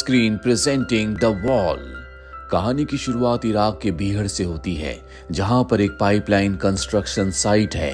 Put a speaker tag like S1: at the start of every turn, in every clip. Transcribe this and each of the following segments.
S1: Screen presenting the wall. कहानी की शुरुआत इराक के बीहड़ से होती है, जहां पर एक पाइपलाइन कंस्ट्रक्शन साइट है।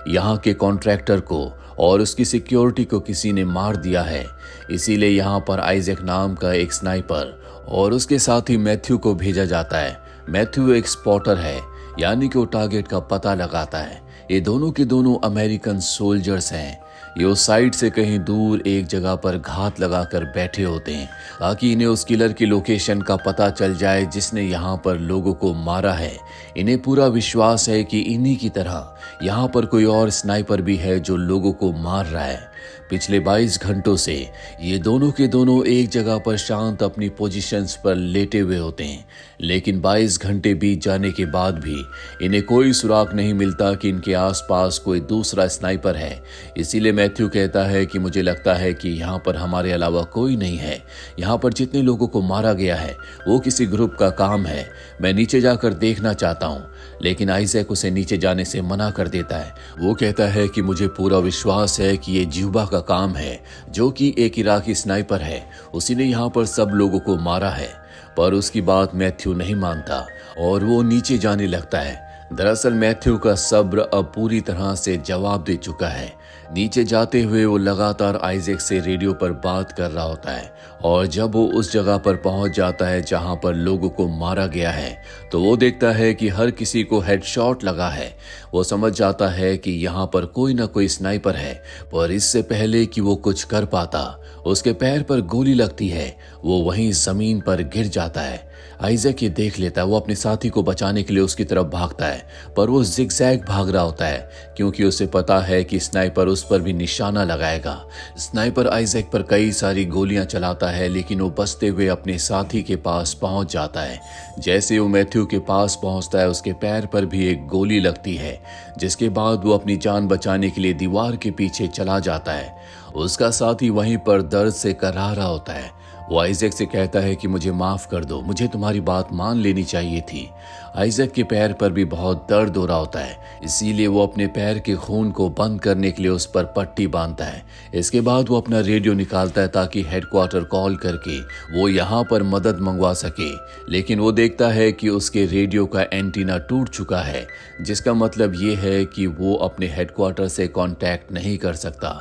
S1: यहां के कॉन्ट्रैक्टर को और उसकी सिक्योरिटी को किसी ने मार दिया है। इसीलिए यहां पर आइजैक नाम का एक स्नाइपर और उसके साथी मैथ्यू को भेजा जाता है। मैथ्यू एक स्पॉटर है, यानी कि वो टारगेट का पता लगाता है। ये दोनों के दोनों अमेरिकन सोल्जर्स हैं। ये उस साइड से कहीं दूर एक जगह पर घात लगाकर बैठे होते हैं, ताकि इन्हें उस किलर की लोकेशन का पता चल जाए जिसने यहाँ पर लोगों को मारा है। इन्हें पूरा विश्वास है कि इन्हीं की तरह यहाँ पर कोई और स्नाइपर भी है जो लोगों को मार रहा है। पिछले 22 घंटों से ये दोनों के दोनों एक जगह पर शांत अपनी पोजीशंस पर लेटे हुए होते हैं, लेकिन 22 घंटे बीत जाने के बाद भी इन्हें कोई सुराग नहीं मिलता कि इनके आसपास कोई दूसरा स्नाइपर है। इसीलिए मैथ्यू कहता है कि मुझे लगता है कि यहाँ पर हमारे अलावा कोई नहीं है। यहाँ पर जितने लोगों को मारा गया है वो किसी ग्रुप का काम है। मैं नीचे जाकर देखना चाहता हूँ, लेकिन आइजैक उसे नीचे जाने से मना कर देता है। वो कहता है कि मुझे पूरा विश्वास है कि ये ज्यूबा का काम है, जो कि एक इराकी स्नाइपर है। उसी ने यहाँ पर सब लोगों को मारा है। पर उसकी बात मैथ्यू नहीं मानता और वो नीचे जाने लगता है। दरअसल मैथ्यू का सब्र अब पूरी तरह से जवाब दे चुका है। नीचे जाते हुए वो लगातार आइजैक से रेडियो पर बात कर रहा होता है, और जब वो उस जगह पर पहुंच जाता है जहां पर लोगों को मारा गया है, तो वो देखता है कि हर किसी को हेडशॉट लगा है। वो समझ जाता है कि यहाँ पर कोई ना कोई स्नाइपर है, पर इससे पहले कि वो कुछ कर पाता, उसके पैर पर गोली लगती है। वो वहीं जमीन पर गिर जाता है। आइजैक ये देख लेता है। वो अपने साथी को बचाने के लिए उसकी तरफ भागता है, पर वो जिगजैग भाग रहा होता है, क्योंकि उसे पता है कि स्नाइपर उस पर भी निशाना लगाएगा। स्नाइपर आइजैक पर कई सारी गोलियां चलाता है, लेकिन वो बचते हुए अपने साथी के पास पहुंच जाता है। जैसे वो मैथ्यू के पास पहुंचता है, उसके पैर पर भी एक गोली लगती है, जिसके बाद वो अपनी जान बचाने के लिए दीवार के पीछे चला जाता है। उसका साथी वहीं पर दर्द से कराह रहा होता है। वो आइजैक से कहता है कि मुझे माफ कर दो, मुझे तुम्हारी बात मान लेनी चाहिए थी। आइजैक के पैर पर भी बहुत दर्द हो रहा होता है, इसीलिए वो अपने पैर के खून को बंद करने के लिए उस पर पट्टी बांधता है। इसके बाद वो अपना रेडियो निकालता है ताकि हेडक्वार्टर कॉल करके वो यहाँ पर मदद मंगवा सके, लेकिन वो देखता है कि उसके रेडियो का एंटीना टूट चुका है, जिसका मतलब ये है कि वो अपने हेडक्वार्टर से कांटेक्ट नहीं कर सकता।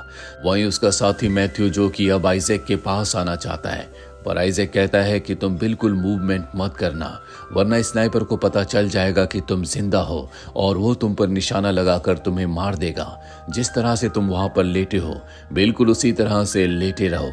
S1: वहीं उसका साथी मैथ्यू, जो कि अब आइजैक के पास आना चाहता है, पर आइजैक कहता है कि तुम बिल्कुल मूवमेंट मत करना, वरना स्नाइपर को पता चल जाएगा कि तुम जिंदा हो और वो तुम पर निशाना लगाकर तुम्हें मार देगा। जिस तरह से तुम वहां पर लेटे हो, बिल्कुल उसी तरह से लेटे रहो।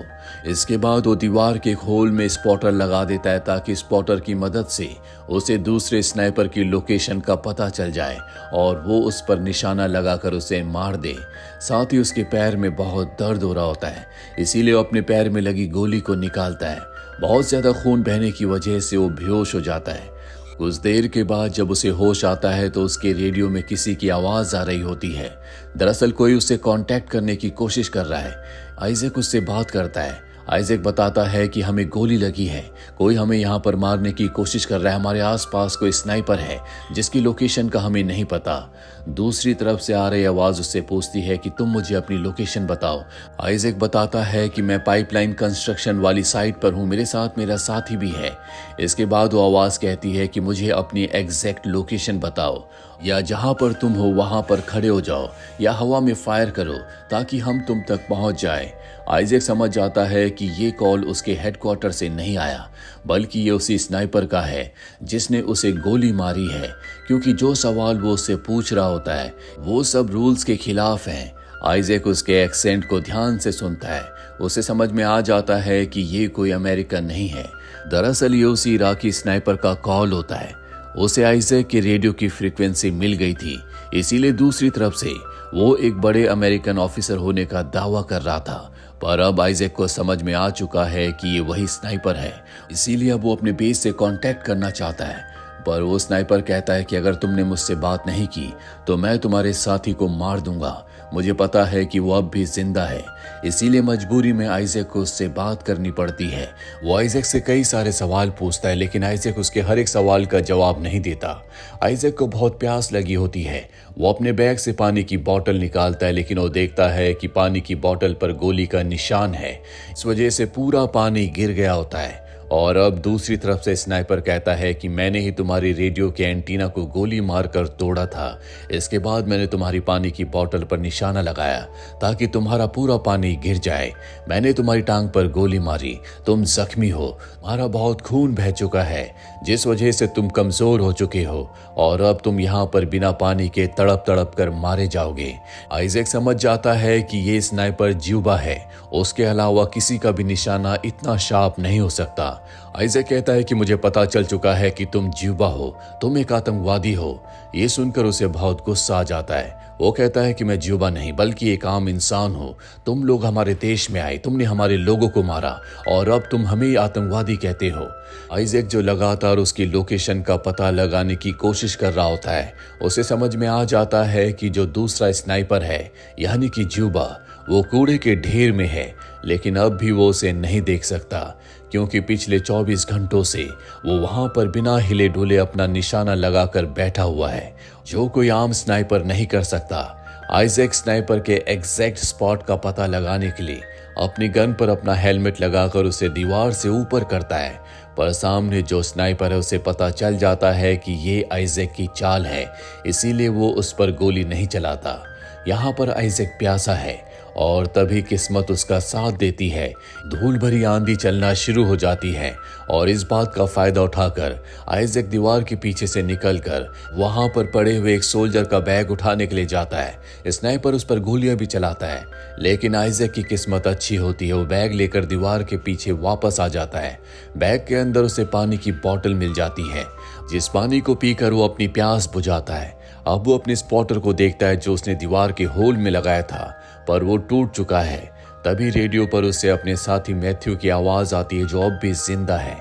S1: इसके बाद वो दीवार के खोल में स्पॉटर लगा देता है, ताकि स्पॉटर की मदद से उसे दूसरे स्नाइपर की लोकेशन का पता चल जाए और वो उस पर निशाना लगाकर उसे मार दे। साथ ही उसके पैर में बहुत दर्द हो रहा होता है, इसीलिए वो अपने पैर में लगी गोली को निकालता है। बहुत ज्यादा खून बहने की वजह से वो बेहोश हो जाता है। कुछ देर के बाद जब उसे होश आता है, तो उसके रेडियो में किसी की आवाज आ रही होती है। दरअसल कोई उसे कांटेक्ट करने की कोशिश कर रहा है। आइजैक उससे बात करता है। आइजैक बताता है कि हमें गोली लगी है, कोई हमें यहाँ पर मारने की कोशिश कर रहा है, हमारे आसपास कोई स्नाइपर है जिसकी लोकेशन का हमें नहीं पता। दूसरी तरफ से आ रही आवाज उससे पूछती है कि तुम मुझे अपनी लोकेशन बताओ। आइजैक बताता है कि मैं पाइपलाइन कंस्ट्रक्शन वाली साइट पर हूँ, मेरे साथ मेरा साथी भी है। इसके बाद वो आवाज कहती है कि मुझे अपनी एग्जैक्ट लोकेशन बताओ, या जहां पर तुम हो वहां पर खड़े हो जाओ, या हवा में फायर करो ताकि हम तुम तक पहुंच जाए। आइजैक समझ जाता है कि ये कॉल उसके हेडक्वार्टर से नहीं आया, बल्कि ये उसी स्नाइपर का है जिसने उसे गोली मारी है, क्योंकि जो सवाल वो उससे पूछ रहा होता है वो सब रूल्स के खिलाफ हैं। आइजैक उसके एक्सेंट को ध्यान से सुनता है। उसे समझ में आ जाता है कि ये कोई अमेरिकन नहीं है, दरअसल ये उसी इराकी स्नाइपर का कॉल होता है। उसे आइजैक के रेडियो की फ्रीक्वेंसी मिल गई थी, इसीलिए दूसरी तरफ से वो एक बड़े अमेरिकन ऑफिसर होने का दावा कर रहा था। पर अब आइजैक को समझ में आ चुका है कि ये वही स्नाइपर है, इसीलिए अब वो अपने बेस से कांटेक्ट करना चाहता है। पर वो स्नाइपर कहता है कि अगर तुमने मुझसे बात नहीं की तो मैं तुम्हारे साथी को मार दूंगा। मुझे पता है कि वो अब भी जिंदा है, इसीलिए मजबूरी में आइजैक को उससे बात करनी पड़ती है। वो आइजैक से कई सारे सवाल पूछता है, लेकिन आइजैक उसके हर एक सवाल का जवाब नहीं देता। आइजैक को बहुत प्यास लगी होती है। वो अपने बैग से पानी की बोतल निकालता है, लेकिन वो देखता है कि पानी की बोतल पर गोली का निशान है। इस वजह से पूरा पानी गिर गया होता है। और अब दूसरी तरफ से स्नाइपर कहता है कि मैंने ही तुम्हारी रेडियो के एंटीना को गोली मारकर तोड़ा था। इसके बाद मैंने तुम्हारी पानी की बोतल पर निशाना लगाया ताकि तुम्हारा पूरा पानी गिर जाए। मैंने तुम्हारी टांग पर गोली मारी, तुम जख्मी हो, तुम्हारा बहुत खून बह चुका है जिस वजह से तुम कमजोर हो चुके हो और अब तुम यहाँ पर बिना पानी के तड़प तड़प कर मारे जाओगे। आइजैक समझ जाता है कि ये स्नाइपर ज्यूबा है, उसके अलावा किसी का भी निशाना इतना शार्प नहीं हो सकता। आइजैक कहता है कि मुझे पता चल चुका है कि तुम ज्यूबा हो, तुम एक आतंकवादी हो। ये सुनकर उसे बहुत गुस्सा आ जाता है। वो कहता है कि मैं ज्यूबा नहीं बल्कि एक आम इंसान हूँ। तुम लोग हमारे देश में आए, तुमने हमारे लोगों को मारा और अब तुम हमें आतंकवादी कहते हो। आइजैक जो लगातार उसकी लोकेशन का पता लगाने की कोशिश कर रहा होता है, उसे समझ में आ जाता है कि जो दूसरा स्नाइपर है यानी कि ज्यूबा, वो कूड़े के ढेर में है, लेकिन अब भी वो उसे नहीं देख सकता क्योंकि पिछले 24 घंटों से वो वहां पर बिना हिले डुले अपना निशाना लगाकर बैठा हुआ है, जो कोई आम स्नाइपर नहीं कर सकता। आइजैक स्नाइपर के एग्जैक्ट स्पॉट का पता लगाने के लिए अपनी गन पर अपना हेलमेट लगाकर उसे दीवार से ऊपर करता है, पर सामने जो स्नाइपर है उसे पता चल जाता है कि ये आइजैक की चाल है, इसीलिए वो उस पर गोली नहीं चलाता। यहाँ पर आइजैक प्यासा है और तभी किस्मत उसका साथ देती है। धूल भरी आंधी चलना शुरू हो जाती है और इस बात का फायदा उठाकर आइजैक दीवार के पीछे से निकलकर वहां पर पड़े हुए एक सोल्जर का बैग उठाने के लिए जाता है। स्नाइपर उस पर गोलियां भी चलाता है, लेकिन आइजैक की किस्मत अच्छी होती है। वो बैग लेकर दीवार के पीछे वापस आ जाता है। बैग के अंदर उसे पानी की बोतल मिल जाती है, जिस पानी को पीकर वो अपनी प्यास बुझाता है। अब वो अपने स्पॉटर को देखता है जो उसने दीवार के होल में लगाया था, पर वो टूट चुका है। तभी रेडियो पर उसे अपने साथी मैथ्यू की आवाज आती है जो अब भी जिंदा है।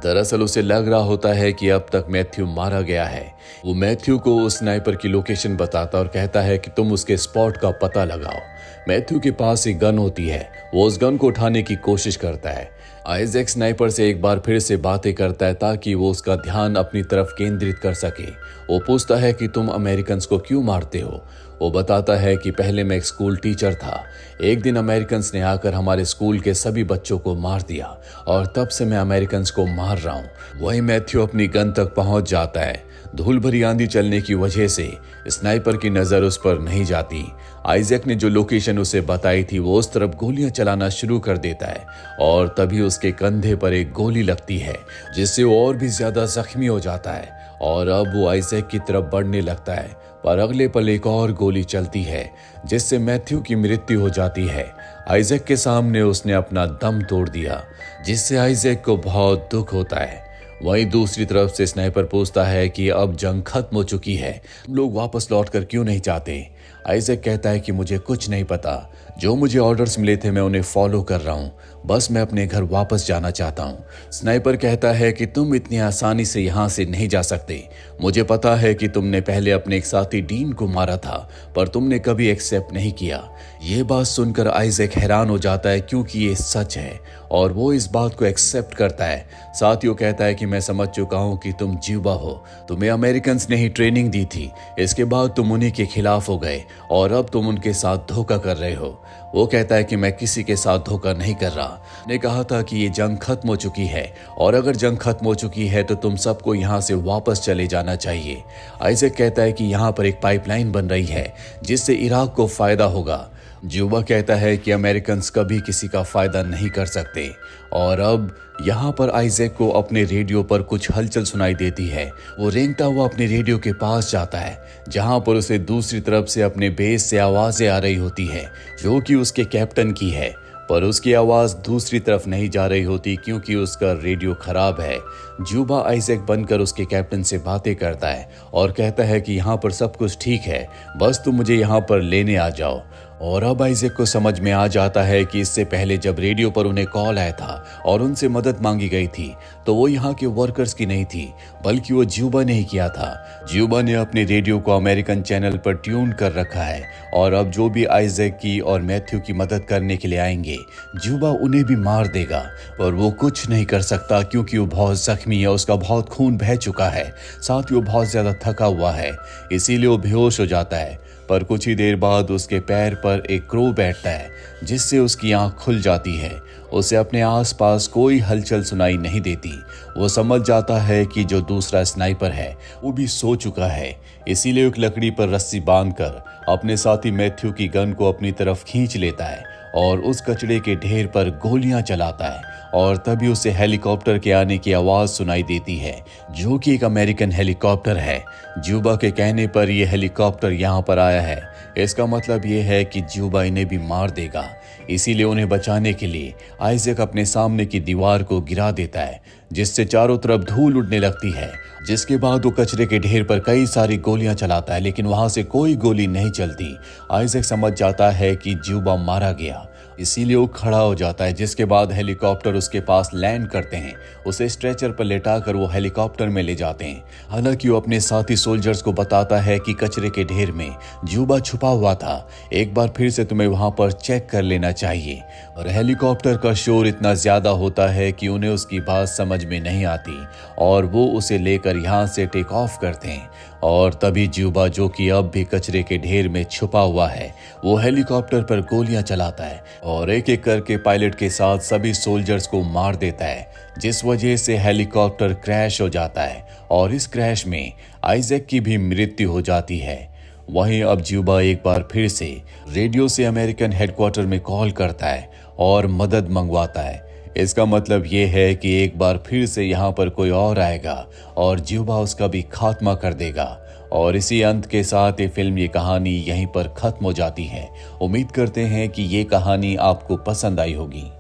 S1: दरअसल उसे लग रहा होता है कि अब तक मैथ्यू मारा गया है। वो मैथ्यू को उस स्नाइपर की लोकेशन बताता और कहता है कि तुम उसके स्पॉट का पता लगाओ। मैथ्यू के पास एक गन होती है, वो उस गन को उठाने की कोशिश करता है। आइजैक स्नाइपर से एक बार फिर से बातें करता है ताकि वो उसका ध्यान अपनी तरफ केंद्रित कर सके। वो पूछता है कि तुम अमेरिकन्स को क्यों मारते हो। वो बताता है कि पहले मैं एक स्कूल टीचर था, एक दिन अमेरिकन्स ने आकर हमारे स्कूल के सभी बच्चों को मार दिया और तब से मैं अमेरिकन्स को मार रहा हूँ। वही मैथ्यू अपनी गन तक पहुंच जाता है। धूल भरी आंधी चलने की वजह से स्नाइपर की नजर उस पर नहीं जाती। आइजैक ने जो लोकेशन उसे बताई थी वो उस तरफ गोलियां चलाना शुरू कर देता है और तभी उसके कंधे पर एक गोली लगती है जिससे वो और भी ज्यादा जख्मी हो जाता है और अब वो आइजैक की तरफ बढ़ने लगता है, पर अगले पल एक और गोली चलती है जिससे मैथ्यू की मृत्यु हो जाती है। आइजैक के सामने उसने अपना दम तोड़ दिया, जिससे आइजैक को बहुत दुख होता है। वहीं दूसरी तरफ से स्नाइपर पूछता है कि अब जंग खत्म हो चुकी है, तुम लोग वापस लौटकर क्यों नहीं जाते। आइजैक कहता है कि मुझे कुछ नहीं पता, जो मुझे ऑर्डर्स मिले थे मैं उन्हें फॉलो कर रहा हूँ, बस मैं अपने घर वापस जाना चाहता हूँ। स्नाइपर कहता है कि तुम इतनी आसानी से यहाँ से नहीं जा सकते। मुझे पता है कि तुमने पहले अपने एक साथी डीन को मारा था, पर तुमने कभी एक्सेप्ट नहीं किया। ये बात सुनकर आइजैक हैरान हो जाता है क्योंकि ये सच है और वो इस बात को एक्सेप्ट करता है। साथ ही वो कहता है कि मैं समझ चुका हूँ कि तुम ज्यूबा हो, तुम्हें अमेरिकन्स ने ही ट्रेनिंग दी थी, इसके बाद तुम उन्हीं के खिलाफ हो गए और अब तुम उनके साथ धोखा कर रहे हो। वो कहता है कि मैं किसी के साथ धोखा नहीं कर रहा। ने कहा था कि ये जंग खत्म हो चुकी है और अगर जंग खत्म हो चुकी है तो तुम सबको यहाँ से वापस चले जाना चाहिए। आइजैक कहता है कि यहाँ पर एक पाइपलाइन बन रही है जिससे इराक को फायदा होगा। ज्यूबा कहता है कि अमेरिकन्स कभी किसी का फायदा नहीं कर सकते और अब यहाँ पर आइजैक को अपने रेडियो पर कुछ हलचल सुनाई देती है। वो रेंगता हुआ अपने रेडियो के पास जाता है जहाँ पर उसे दूसरी तरफ से अपने बेस से आवाजें आ रही होती है जो कि उसके कैप्टन की है, पर उसकी आवाज दूसरी तरफ नहीं जा रही होती क्योंकि उसका रेडियो खराब है। ज्यूबा आइजैक बनकर उसके कैप्टन से बातें करता है और कहता है कि यहाँ पर सब कुछ ठीक है, बस तुम मुझे यहाँ पर लेने आ जाओ। और अब आइजैक को समझ में आ जाता है कि इससे पहले जब रेडियो पर उन्हें कॉल आया था और उनसे मदद मांगी गई थी तो वो यहाँ के वर्कर्स की नहीं थी बल्कि वो ज्यूबा ने ही किया था। ज्यूबा ने अपने रेडियो को अमेरिकन चैनल पर ट्यून कर रखा है और अब जो भी आइजैक की और मैथ्यू की मदद करने के लिए आएंगे ज्यूबा उन्हें भी मार देगा, पर वो कुछ नहीं कर सकता क्योंकि वो बहुत जख्मी है, उसका बहुत खून बह चुका है, साथ ही वो बहुत ज्यादा थका हुआ है, इसीलिए वो बेहोश हो जाता है। पर कुछ ही देर बाद उसके पैर पर एक क्रो बैठता है जिससे उसकी आंख खुल जाती है उसे अपने आसपास कोई हलचल सुनाई नहीं देती। वो समझ जाता है कि जो दूसरा स्नाइपर है वो भी सो चुका है, इसीलिए एक लकड़ी पर रस्सी बांधकर अपने साथी मैथ्यू की गन को अपनी तरफ खींच लेता है और उस कचड़े के ढेर पर गोलियां चलाता है। और तभी उसे हेलीकॉप्टर के आने की आवाज सुनाई देती है, जो कि एक अमेरिकन हेलीकॉप्टर है। ज्यूबा के कहने पर यह हेलीकॉप्टर यहाँ पर आया है। इसका मतलब यह है कि ज्यूबा इन्हें भी मार देगा। इसीलिए उन्हें बचाने के लिए आइजैक अपने सामने की दीवार को गिरा देता है, जिससे चारों तरफ धूल उड़ने लगती है। जिसके बाद वो कचरे के ढेर पर कई सारी गोलियां चलाता है, लेकिन वहां से कोई गोली नहीं चलती। आइजैक समझ जाता है कि ज्यूबा मारा गया, इसीलिए वो खड़ा हो जाता है। जिसके बाद हेलीकॉप्टर उसके पास लैंड करते हैं। उसे स्ट्रेचर पर लेटाकर वो हेलीकॉप्टर में ले जाते हैं। हालांकि वो अपने साथी सोल्जर्स को बताता है कि कचरे के ढेर में ज्यूबा छुपा हुआ था, एक बार फिर से तुम्हें वहां पर चेक कर लेना चाहिए। और हेलीकॉप्टर का शोर इतना ज्यादा होता है कि उन्हें उसकी बात समझ में नहीं आती और वो उसे लेकर यहाँ से टेक ऑफ करते हैं। और तभी ज्यूबा, जो कि अब भी कचरे के ढेर में छुपा हुआ है, वो हेलीकॉप्टर पर गोलियां चलाता है और एक एक करके पायलट के साथ सभी सोल्जर्स को मार देता है, जिस वजह से हेलीकॉप्टर क्रैश हो जाता है और इस क्रैश में आइजैक की भी मृत्यु हो जाती है। वहीं अब ज्यूबा एक बार फिर से रेडियो से अमेरिकन हेडक्वार्टर में कॉल करता है और मदद मंगवाता है। इसका मतलब ये है कि एक बार फिर से यहाँ पर कोई और आएगा और ज्यूबा उसका भी खात्मा कर देगा। और इसी अंत के साथ ये फिल्म, ये कहानी यहीं पर खत्म हो जाती है। उम्मीद करते हैं कि ये कहानी आपको पसंद आई होगी।